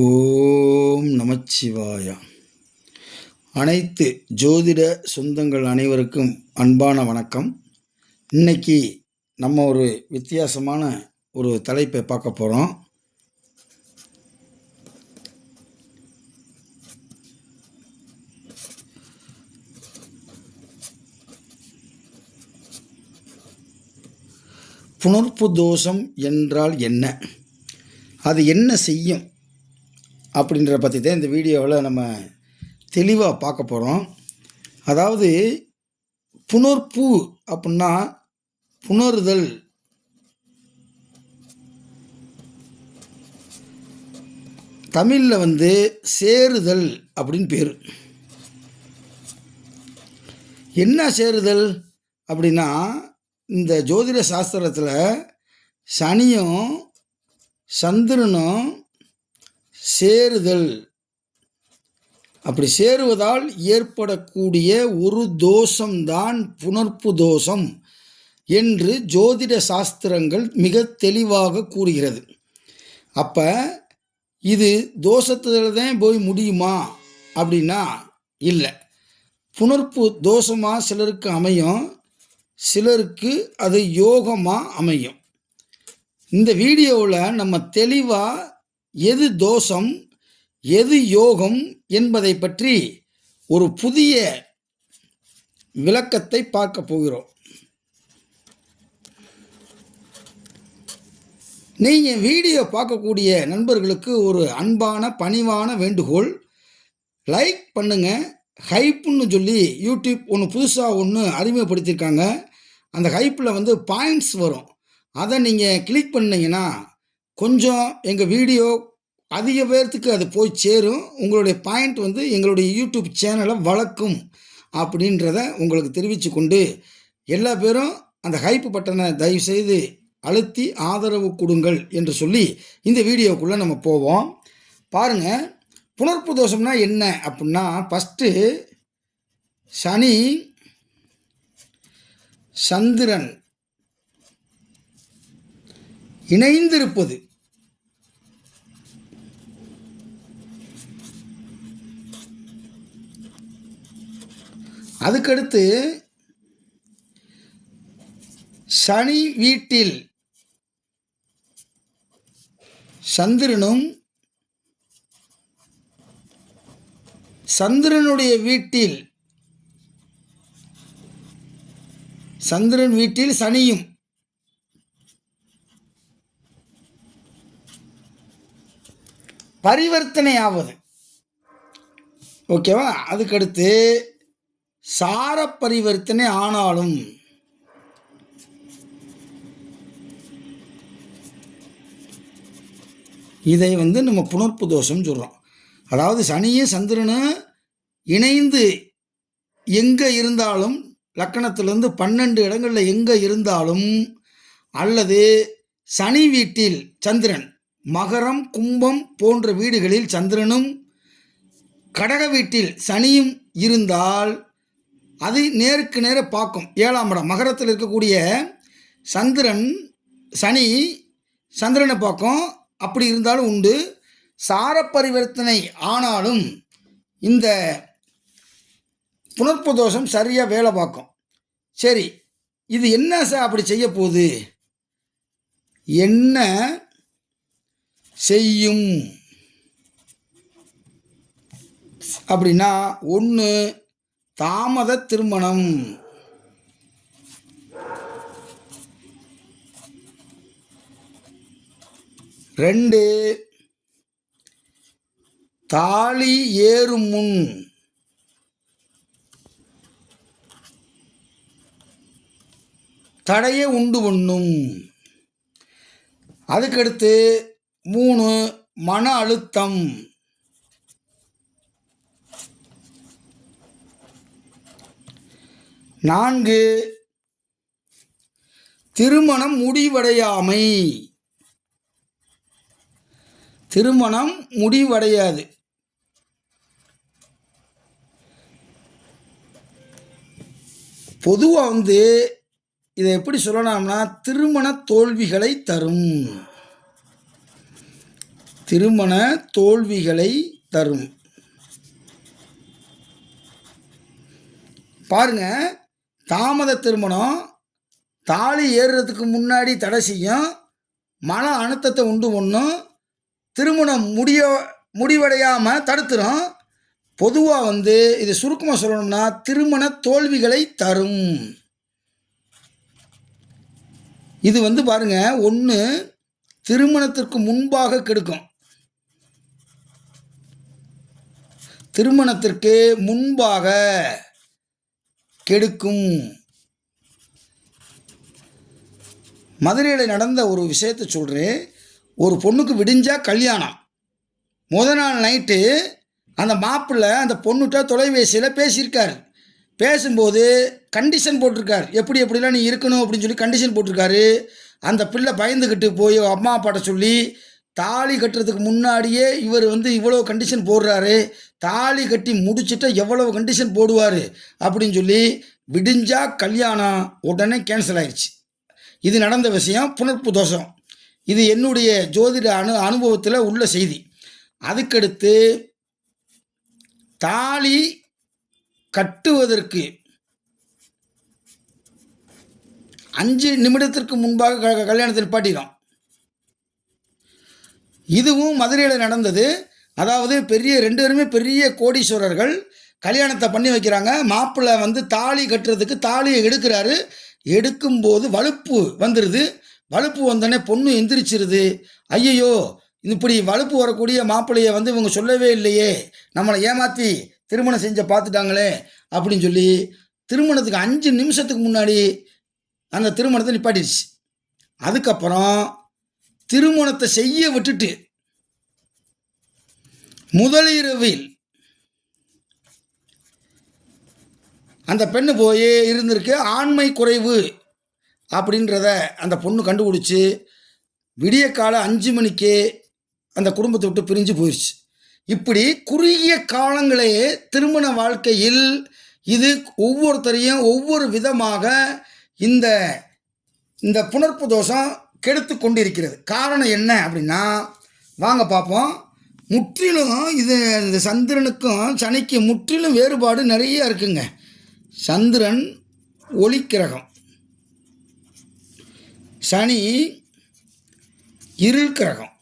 ஓம் நமச்சிவாய. அனைத்து ஜோதிட சொந்தங்கள் அனைவருக்கும் அன்பான வணக்கம். இன்னைக்கு நம்ம ஒரு வித்தியாசமான ஒரு தலைப்பை பார்க்க போகிறோம். புணர்ப்பு தோஷம் என்றால் என்ன, அது என்ன செய்யும் அப்படின்றத பற்றி தான் இந்த வீடியோவில் நம்ம தெளிவாக பார்க்க போகிறோம். அதாவது புணர்ப்பு அப்படின்னா புணருதல், தமிழில் சேருதல் அப்படின்னு பேர். என்ன சேருதல் அப்படின்னா, இந்த ஜோதிட சாஸ்திரத்தில் சனியும் சந்திரனும் சேருதல், அப்படி சேருவதால் ஏற்படக்கூடிய ஒரு தோஷம்தான் புணர்ப்பு தோஷம் என்று ஜோதிட சாஸ்திரங்கள் மிக தெளிவாக கூறுகிறது. அப்போ இது தோஷத்தில் தான் போய் முடியுமா அப்படின்னா இல்லை. புணர்ப்பு தோஷமாக சிலருக்கு அமையும், சிலருக்கு அது யோகமாக அமையும். இந்த வீடியோவில் நம்ம தெளிவாக எது தோஷம் எது யோகம் என்பதை பற்றி ஒரு புதிய விளக்கத்தை பார்க்க போகிறோம். நீங்கள் வீடியோ பார்க்கக்கூடிய நண்பர்களுக்கு ஒரு அன்பான பணிவான வேண்டுகோள், லைக் பண்ணுங்கள். ஹைப்புன்னு சொல்லி யூடியூப் ஒன்று புதுசாக ஒன்று அறிமுகப்படுத்தியிருக்காங்க. அந்த ஹைப்பில் பாயிண்ட்ஸ் வரும், அதை நீங்கள் கிளிக் பண்ணிங்கன்னா கொஞ்சம் எங்கள் வீடியோ அதிக பேர்த்துக்கு அது போய் சேரும். உங்களுடைய பாயிண்ட் எங்களுடைய யூடியூப் சேனலை வளர்க்கும் அப்படின்றத உங்களுக்கு தெரிவித்து கொண்டு, எல்லா பேரும் அந்த ஹைப் பட்டனை தயவுசெய்து அழுத்தி ஆதரவு கொடுங்கள் என்று சொல்லி இந்த வீடியோக்குள்ளே நம்ம போவோம். பாருங்கள், புணர்ப்பு தோஷம்னா என்ன அப்படின்னா, ஃபஸ்ட்டு சனி சந்திரன் இணைந்திருப்பது, அதுக்கடுத்து சனி வீட்டில் சந்திரனும் சந்திரனுடைய வீட்டில் சந்திரன் வீட்டில் சனியும், பரிவர்த்தனை ஆவது. ஓகேவா? அதுக்கடுத்து சார பரிவர்த்தனை ஆனாலும், இதை நம்ம புணர்ப்பு தோஷம் சொல்கிறோம். அதாவது சனியும் சந்திரனும் இணைந்து எங்கே இருந்தாலும், லக்கணத்திலிருந்து 12 இடங்களில் எங்கே இருந்தாலும், அல்லது சனி வீட்டில் சந்திரன், மகரம் கும்பம் போன்ற வீடுகளில் சந்திரனும் கடக வீட்டில் சனியும் இருந்தால் அது நேருக்கு நேர பார்க்கும். 7ஆம் இடம் மகரத்தில் இருக்கக்கூடிய சனி சந்திரனை பார்க்கும். அப்படி இருந்தாலும் உண்டு. சார பரிவர்த்தனை ஆனாலும் இந்த புணர்ப்பு தோஷம் சரியாக வேலை பார்க்கும். சரி, இது என்ன அப்படி செய்ய போகுது, என்ன செய்யும் அப்படின்னா, 1 தாமத திருமணம், 2 தாலி ஏறும் முன், 3 தடையை உண்டு பண்ணும். அதுக்கடுத்து 3 மன அழுத்தம், 4 திருமணம் முடிவடையாமை. திருமணம் முடிவடையாது. பொதுவாக இதை எப்படி சொல்லலாம்னா, திருமண தோல்விகளை தரும். திருமண தோல்விகளை தரும். பாருங்க, தாமத திருமணம் தாலி ஏறுறதுக்கு முன்னாடி தடை செய்யும், மன அழுத்தத்தை உண்டு பண்ணும், திருமணம் முடிவடையாமல் தடுத்துரும். பொதுவாக இது சுருக்கமாக சொல்லணும்னா திருமண தோல்விகளை தரும். இது பாருங்க, ஒன்று திருமணத்திற்கு முன்பாக கெடுக்கும். திருமணத்திற்கு முன்பாக கெடுக்கும். மதுரையில் நடந்த ஒரு விஷயத்தை சொல்கிறேன். ஒரு பொண்ணுக்கு விடிஞ்சால் கல்யாணம். முதல் நாள் நைட்டு அந்த மாப்பிள்ளை அந்த பொண்ணுகிட்ட தொலைபேசியில் பேசியிருக்கார். பேசும்போது கண்டிஷன் போட்டிருக்கார், எப்படி எப்படிலாம் நீ இருக்கணும் அப்படின்னு சொல்லி கண்டிஷன் போட்டிருக்காரு. அந்த பிள்ளை பயந்துக்கிட்டு போய் அம்மா அப்பாட்ட சொல்லி தாலி கட்டுறதுக்கு முன்னாடியே இவர் இவ்வளோ கண்டிஷன் போடுறாரு, தாலி கட்டி முடிச்சுட்டு எவ்வளவு கண்டிஷன் போடுவார் அப்படின்னு சொல்லி விடிஞ்சா கல்யாணம் உடனே கேன்சல் ஆயிடுச்சு. இது நடந்த விஷயம், புனர்ப்பு தோஷம். இது என்னுடைய ஜோதிட அனுபவத்தில் உள்ள செய்தி. அதுக்கடுத்து தாலி கட்டுவதற்கு 5 நிமிடத்திற்கு முன்பாக கல்யாணத்தை நிப்பாட்டிடும். இதுவும் மதுரையில் நடந்தது. அதாவது 2 பேருமே பெரிய கோடீஸ்வரர்கள் கல்யாணத்தை பண்ணி வைக்கிறாங்க. மாப்பிள்ளை தாலி கட்டுறதுக்கு தாலியை எடுக்கிறாரு. எடுக்கும்போது வலுப்பு வந்துடுது. வலுப்பு வந்தோடனே பொண்ணு எந்திரிச்சிருது. ஐயையோ, இப்படி வலுப்பு வரக்கூடிய மாப்பிள்ளையை இவங்க சொல்லவே இல்லையே, நம்மளை ஏமாற்றி திருமணம் செஞ்ச பார்த்துட்டாங்களே அப்படின்னு சொல்லி திருமணத்துக்கு 5 நிமிஷத்துக்கு முன்னாடி அந்த திருமணத்தை நிப்பாட்டிடுச்சு. அதுக்கப்புறம் திருமணத்தை செய்ய விட்டுட்டு முதலிரவில் அந்த பெண்ணு போய் இருந்திருக்கு. ஆண்மை குறைவு அப்படின்றத அந்த பொண்ணு கண்டுபிடிச்சி விடிய கால 5 மணிக்கே அந்த குடும்பத்தை விட்டு பிரிஞ்சு போயிடுச்சு. இப்படி குறுகிய காலங்களே திருமண வாழ்க்கையில் இது ஒவ்வொருத்தரையும் ஒவ்வொரு விதமாக இந்த இந்த புணர்ப்பு தோஷம் கெடுத்து கொண்டிருக்கிறது. காரணம் என்ன அப்படின்னா வாங்க பார்ப்போம். முற்றிலும் இந்த சந்திரனுக்கும் சனிக்கும் முற்றிலும் வேறுபாடு நிறைய இருக்குங்க. சந்திரன் ஒளிக்கிரகம், சனி இருள் கிரகம்.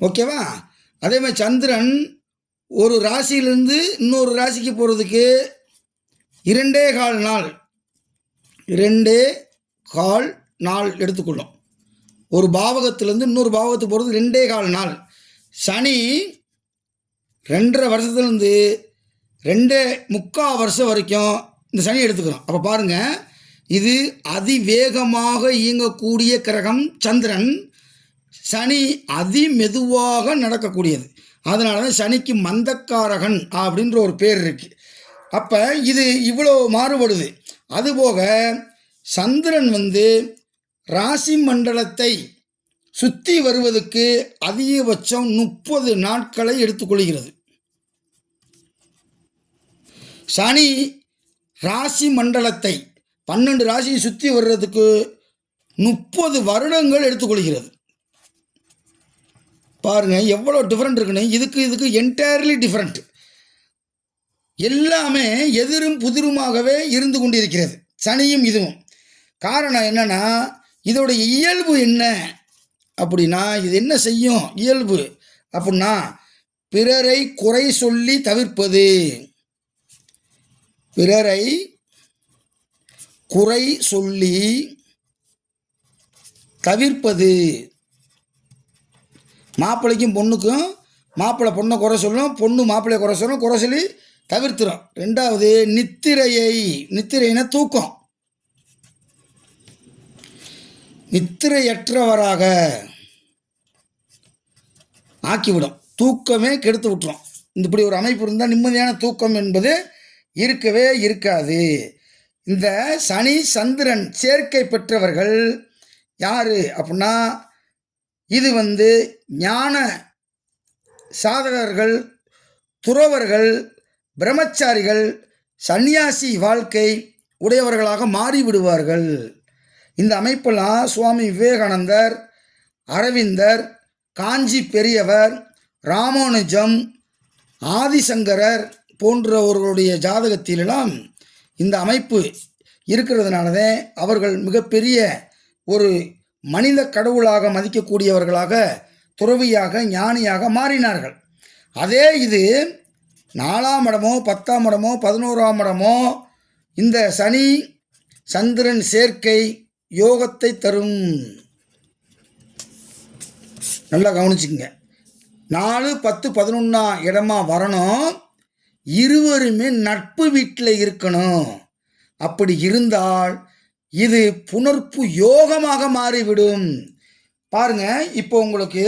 ஓகேவா? அதே மாதிரி சந்திரன் ஒரு ராசியிலிருந்து இன்னொரு ராசிக்கு போகிறதுக்கு 2.25 நாள் எடுத்துக்கொள்ளும். ஒரு பாவகத்திலேருந்து இன்னொரு பாவகத்துக்கு போகிறது 2.25 நாள். சனி 2.5 வருஷத்துலேருந்து 2.25 வருஷம் வரைக்கும் இந்த சனி எடுத்துக்கிறோம். அப்போ பாருங்கள், இது அதிவேகமாக இயங்கக்கூடிய கிரகம் சந்திரன். சனி அதிமெதுவாக நடக்கக்கூடியது. அதனால தான் சனிக்கு மந்தக்காரகன் அப்படின்ற ஒரு பேர் இருக்குது. அப்போ இது இவ்வளோ மாறுபடுது. அதுபோக சந்திரன் ராசி மண்டலத்தை சுற்றி வருவதற்கு அதிகபட்சம் 30 நாட்களை எடுத்துக்கொள்கிறது. சனி ராசி மண்டலத்தை 12 ராசியை சுற்றி வர்றதுக்கு 30 வருடங்கள் எடுத்துக்கொள்கிறது. பாருங்கள் எவ்வளோ டிஃப்ரெண்ட் இருக்குன்னு. இதுக்கு என்டையர்லி டிஃப்ரெண்ட். எல்லாமே எதிரும் புதிருமாகவே இருந்து கொண்டிருக்கிறது சனியும் இதுவும். காரணம் என்னன்னா, இதோடைய இயல்பு என்ன அப்படின்னா, இது என்ன செய்யும் இயல்பு அப்படின்னா, பிறரை குறை சொல்லி தவிர்ப்பது. பிறரை குறை சொல்லி தவிர்ப்பது. மாப்பிள்ளைக்கும் பொண்ணுக்கும், மாப்பிள்ளை பொண்ணை குறை சொல்லணும், பொண்ணு மாப்பிள்ளையை குறை சொல்லணும், குறை சொல்லி தவிர்த்துரும். 2வது நித்திரைனா தூக்கம். நித்திரையற்றவராக ஆக்கிவிடும். தூக்கமே கெடுத்து விட்டுரும். இப்படி ஒரு அமைப்பு இருந்தால் நிம்மதியான தூக்கம் என்பது இருக்கவே இருக்காது. இந்த சனி சந்திரன் சேர்க்கை பெற்றவர்கள் யார் அப்படின்னா, இது ஞான சாதகர்கள், துறவர்கள், பிரம்மச்சாரிகள், சந்நியாசி வாழ்க்கை உடையவர்களாக மாறிவிடுவார்கள். இந்த அமைப்பெல்லாம் சுவாமி விவேகானந்தர், அரவிந்தர், காஞ்சி பெரியவர், ராமானுஜம், ஆதிசங்கரர் போன்றவர்களுடைய ஜாதகத்திலெல்லாம் இந்த அமைப்பு இருக்கிறதுனாலதான் அவர்கள் மிகப்பெரிய ஒரு மனித கடவுளாக மதிக்கக்கூடியவர்களாக, துறவியாக, ஞானியாக மாறினார்கள். அதே இது 4ஆம் இடமோ 10ஆம் இடமோ 11ஆம் இடமோ இந்த சனி சந்திரன் சேர்க்கை யோகத்தை தரும். நல்லா கவனிச்சுக்கங்க. 4, 10, 11ஆம் இடமா வரணும். இருவருமே நட்பு வீட்டில் இருக்கணும். அப்படி இருந்தால் இது புணர்ப்பு யோகமாக மாறிவிடும். பாருங்க, இப்போ உங்களுக்கு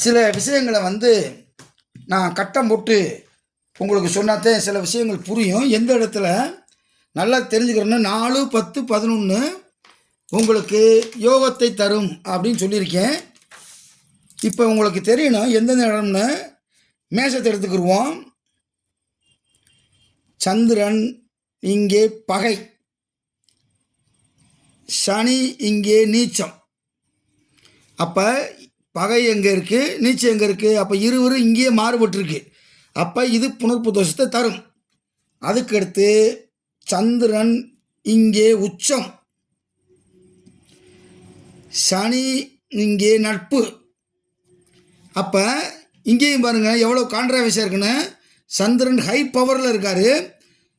சில விஷயங்களை நான் கட்டம் போட்டு உங்களுக்கு சொன்னாத்தே சில விஷயங்கள் புரியும். எந்த இடத்துல நல்லா தெரிஞ்சுக்கிறோன்னா 4, 10, 11 உங்களுக்கு யோகத்தை தரும் அப்படின்னு சொல்லியிருக்கேன். இப்போ உங்களுக்கு தெரியணும் எந்தெந்த இடம்னு. மேஷத்தை எடுத்துக்கிடுவோம். சந்திரன் இங்கே பகை, சனி இங்கே நீச்சம். அப்போ பகை எங்கே இருக்குது, நீச்சம் எங்கே இருக்குது? அப்போ இருவரும் இங்கேயே மாறுபட்டுருக்கு. அப்போ இது புணர்ப்பு தோஷத்தை தரும். அதுக்கடுத்து சந்திரன் இங்கே உச்சம், சனி இங்கே நட்பு. அப்போ இங்கேயும் பாருங்கள் எவ்வளோ கான்ட்ராவர்சியாக இருக்குன்னு. சந்திரன் ஹை பவரில் இருக்கார்,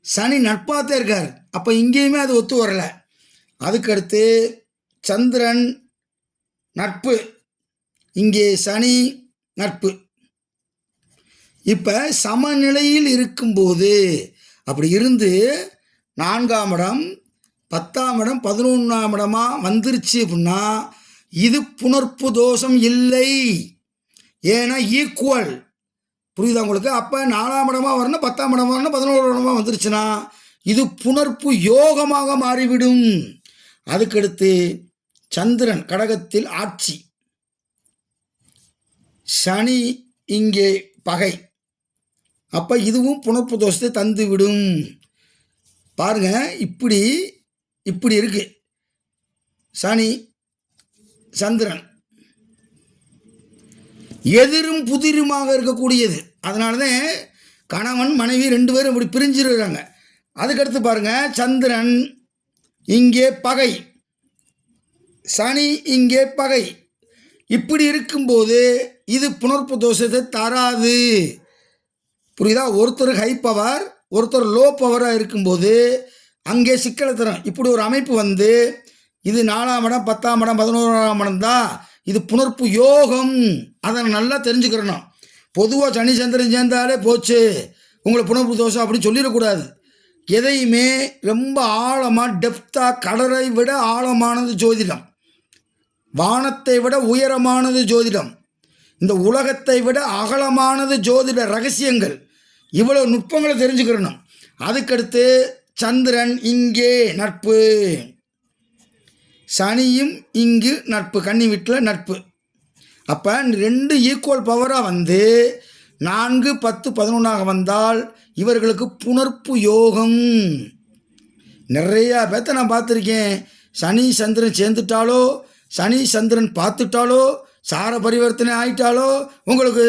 சனி நட்பாகத்தான் இருக்கார். அப்போ இங்கேயுமே அது ஒத்து வரலை. அதுக்கடுத்து சந்திரன் நட்பு, இங்கே சனி நட்பு. இப்போ சமநிலையில் இருக்கும்போது அப்படி இருந்து 4ஆம் இடம் 10ஆம் இடம் 11ஆம் இடமா வந்துருச்சு அப்படின்னா இது புணர்ப்பு தோஷம் இல்லை. ஏன்னா ஈக்குவல். புரியுதா உங்களுக்கு? அப்போ 4ஆம் இடமா வரணும், 10ஆம் இடமா வரணும், 11ஆம் இடமா வந்துருச்சுன்னா இது புணர்ப்பு யோகமாக மாறிவிடும். அதுக்கடுத்து சந்திரன் கடகத்தில் ஆட்சி, சனி இங்கே பகை. அப்போ இதுவும் புணர்ப்பு தோஷத்தை தந்துவிடும். பாருங்க, இப்படி இருக்கு சனி சந்திரன். எதிரும் புதிருமாக இருக்கக்கூடியது. அதனால தான் கணவன் மனைவி 2 பேரும் இப்படி பிரிஞ்சிருக்கிறாங்க. அதுக்கடுத்து பாருங்க, சந்திரன் இங்கே பகை, சனி இங்கே பகை. இப்படி இருக்கும்போது இது புணர்ப்பு தோஷத்தை தராது. புரியுதா? ஒருத்தர் ஹை பவர், ஒருத்தர் லோ பவராக இருக்கும்போது அங்கே சிக்கலை தரும். இப்படி ஒரு அமைப்பு இது 4ஆம் இடம் 10ஆம் இடம் 11ஆம் இடம் தான் இது புணர்ப்பு யோகம். அதை நல்லா தெரிஞ்சுக்கிறணும். பொதுவாக சனி சந்திரன் சேர்ந்தாலே போச்சு உங்களுக்கு புணர்ப்பு தோஷம் அப்படின்னு சொல்லிடக்கூடாது. எதையுமே ரொம்ப ஆழமாக டெப்த்தாக, கடலை விட ஆழமானது ஜோதிடம், வானத்தை விட உயரமானது ஜோதிடம், இந்த உலகத்தை விட அகலமானது ஜோதிட ரகசியங்கள். இவ்வளோ நுட்பங்களை தெரிஞ்சுக்கிறணும். அதுக்கடுத்து சந்திரன் இங்கே நட்பு, சனியும் இங்கு நட்பு, கன்னி வீட்டில் நட்பு. அப்போ 2 ஈக்குவல் பவராக 4, 10, 11ஆக வந்தால் இவர்களுக்கு புணர்ப்பு யோகம். நிறையா பேர்த்த நான் பார்த்துருக்கேன். சனி சந்திரன் சேர்ந்துட்டாலோ, சனி சந்திரன் பார்த்துட்டாலோ, சார பரிவர்த்தனை ஆயிட்டாலோ உங்களுக்கு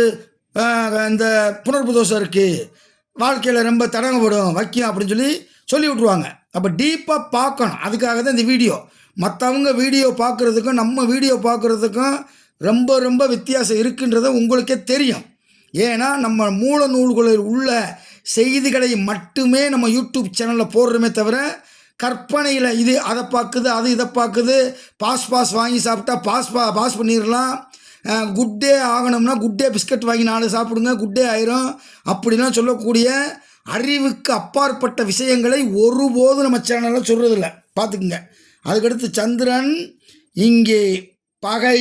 இந்த புணர்ப்பு தோஷம் இருக்குது, வாழ்க்கையில் ரொம்ப தடங்கப்படும் வைக்கும் அப்படின்னு சொல்லி விட்ருவாங்க. அப்போ டீப்பாக பார்க்கணும். அதுக்காக தான் இந்த வீடியோ. மற்றவங்க வீடியோ பார்க்குறதுக்கும் நம்ம வீடியோ பார்க்குறதுக்கும் ரொம்ப ரொம்ப வித்தியாசம் இருக்குன்றதை உங்களுக்கே தெரியும். ஏன்னா நம்ம மூல நூல்களில் உள்ள செய்திகளை மட்டுமே நம்ம யூடியூப் சேனலில் போடுறோமே தவிர கற்பனையில் இது அதை பார்க்குது, அது இதை பார்க்குது, பாஸ் வாங்கி சாப்பிட்டா பாஸ் பண்ணிடலாம், குட் டே ஆகணும்னா குட் டே பிஸ்கட் வாங்கி 4 சாப்பிடுங்க குட் டே ஆயிரும் அப்படிலாம் சொல்லக்கூடிய அறிவுக்கு அப்பாற்பட்ட விஷயங்களை ஒருபோதும் நம்ம சேனலில் சொல்கிறதில்ல, பார்த்துக்குங்க. அதுக்கடுத்து சந்திரன் இங்கே பகை,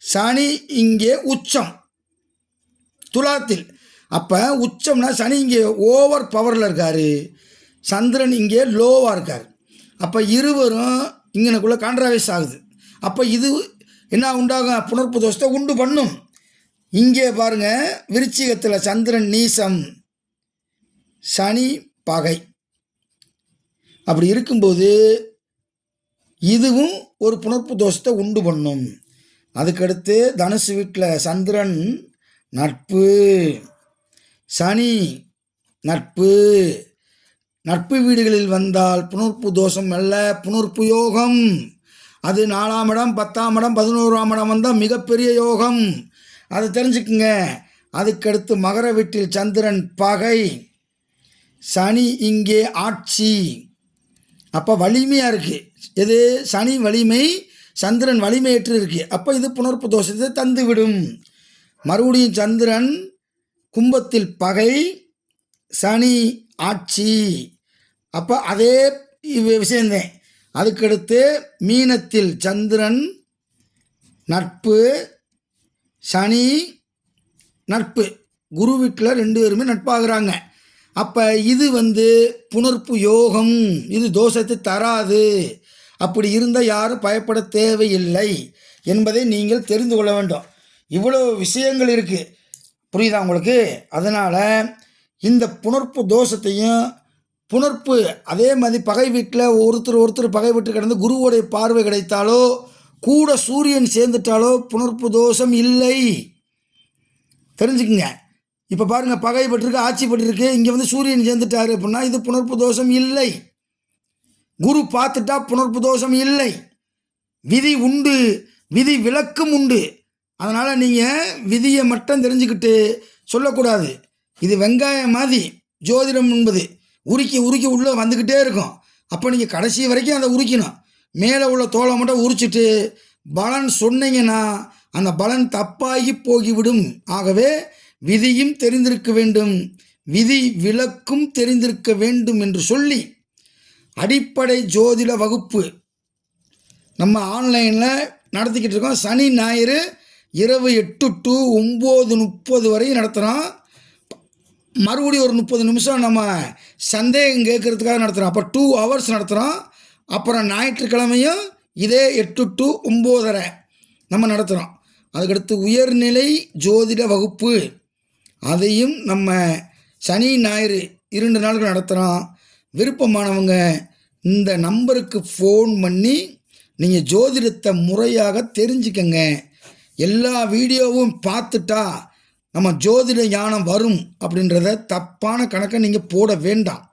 சனி இங்கே உச்சம் துலாத்தில். அப்போ உச்சம்னா சனி இங்கே ஓவர் பவரில் இருக்கார், சந்திரன் இங்கே லோவாக இருக்கார். அப்போ இருவரும் இங்கனக்குள்ளே கான்ட்ராவர்ஸ் ஆகுது. அப்போ இது என்ன உண்டாகும்? புணர்ப்பு தோஷத்தை உண்டு பண்ணும். இங்கே பாருங்கள், விருச்சிகத்தில் சந்திரன் நீசம், சனி பகை. அப்படி இருக்கும்போது இதுவும் ஒரு புணர்ப்பு தோஷத்தை உண்டு பண்ணும். அதுக்கடுத்து தனுசு வீட்டில் சந்திரன் நட்பு, சனி நட்பு. நட்பு வீடுகளில் வந்தால் புனர்ப்பு தோஷம் அல்ல, புனர்ப்பு யோகம். அது 4ஆம் இடம், 10ஆம் இடம், 11ஆம் இடம் வந்தால் மிகப்பெரிய யோகம். அதை தெரிஞ்சுக்குங்க. அதுக்கடுத்து மகர வீட்டில் சந்திரன் பகை, சனி இங்கே ஆட்சி. அப்போ வலிமையாக இருக்குது. எது? சனி வலிமை, சந்திரன் வலிமையற்று இருக்குது. அப்போ இது புனர்ப்பு தோஷத்தை தந்துவிடும். மறுபடியும் சந்திரன் கும்பத்தில் பகை, சனி ஆட்சி. அப்போ அதே விஷயந்தேன். அதுக்கடுத்து மீனத்தில் சந்திரன் நட்பு, சனி நட்பு. குரு வீட்டில் 2 பேருமே நட்பாகிறாங்க. அப்போ இது புனர்ப்பு யோகம். இது தோஷத்தை தராது. அப்படி இருந்தால் யாரும் பயப்பட தேவையில்லை என்பதை நீங்கள் தெரிந்து கொள்ள வேண்டும். இவ்வளோ விஷயங்கள் இருக்குது. புரியுதா உங்களுக்கு? அதனால் இந்த புனர்ப்பு தோஷத்தையும் புனர்ப்பு அதே மாதிரி பகை வீட்டில் ஒருத்தர் பகை வீட்டு கிடந்து குருவோடைய பார்வை கிடைத்தாலோ கூட சூரியன் சேர்ந்துட்டாலோ புனர்ப்பு தோஷம் இல்லை. தெரிஞ்சுக்குங்க. இப்போ பாருங்கள், பகை பெற்றிருக்கு, ஆட்சி பெற்றிருக்கு, இங்கே சூரியன் சேர்ந்துட்டாரு அப்படின்னா இது புனர்ப்பு தோஷம் இல்லை. குரு பார்த்துட்டா புனர்ப்பு தோஷம் இல்லை. விதி உண்டு, விதி விலக்கும் உண்டு. அதனால் நீங்கள் விதியை மட்டும் தெரிஞ்சுக்கிட்டு சொல்லக்கூடாது. இது வெங்காயம் மாதிரி ஜோதிடம் என்பது உருக்கி உள்ளே வந்துக்கிட்டே இருக்கும். அப்போ நீங்கள் கடைசி வரைக்கும் அதை உரிக்கணும். மேலே உள்ள தோலை மட்டும் உரிச்சிட்டு பலன் சொன்னீங்கன்னா அந்த பலன் தப்பாகி போகிவிடும். ஆகவே விதியும் தெரிந்திருக்க வேண்டும், விதி விலக்கும் தெரிந்திருக்க வேண்டும் என்று சொல்லி அடிப்படை ஜோதிட வகுப்பு நம்ம ஆன்லைனில் நடத்திக்கிட்டு இருக்கோம். சனி ஞாயிறு இரவு 8 to 9:30 வரையும் நடத்துகிறோம். மறுபடியும் ஒரு 30 நிமிஷம் நம்ம சந்தேகம் கேட்குறதுக்காக நடத்துகிறோம். அப்போ 2 hours நடத்துகிறோம். அப்புறம் ஞாயிற்றுக்கிழமையும் இதே 8 to 9:30 நம்ம நடத்துகிறோம். அதுக்கடுத்து உயர்நிலை ஜோதிட வகுப்பு, அதையும் நம்ம சனி ஞாயிறு 2 நாட்கள் நடத்துகிறோம். விருப்பமானவங்க இந்த நம்பருக்கு ஃபோன் பண்ணி நீங்கள் ஜோதிடத்தை முறையாக தெரிஞ்சுக்கங்க. எல்லா வீடியோவும் பார்த்துட்டா நம்ம ஜோதிட ஞானம் வரும் அப்படின்றத தப்பான கணக்கை நீங்கள் போட வேண்டாம்.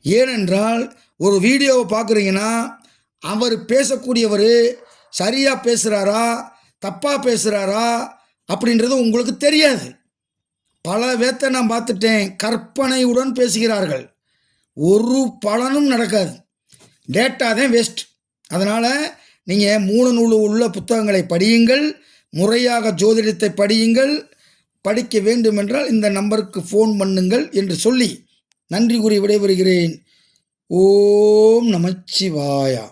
ஏனென்றால் ஒரு வீடியோவை பார்க்குறீங்கன்னா அவர் பேசக்கூடியவர் சரியாக பேசுகிறாரா தப்பாக பேசுகிறாரா அப்படின்றது உங்களுக்கு தெரியாது. பல பேர்த்தை நான் பார்த்துட்டேன், கற்பனையுடன் பேசுகிறார்கள், ஒரு பலனும் நடக்காது, டேட்டா தான் வேஸ்ட். அதனால் நீங்கள் மூல நூல் உள்ள புத்தகங்களை படியுங்கள், முறையாக ஜோதிடத்தை படியுங்கள். படிக்க வேண்டுமென்றால் இந்த நம்பருக்கு ஃபோன் பண்ணுங்கள் என்று சொல்லி நன்றி கூறி விடைபெறுகிறேன். ஓம் நமச்சிவாயா.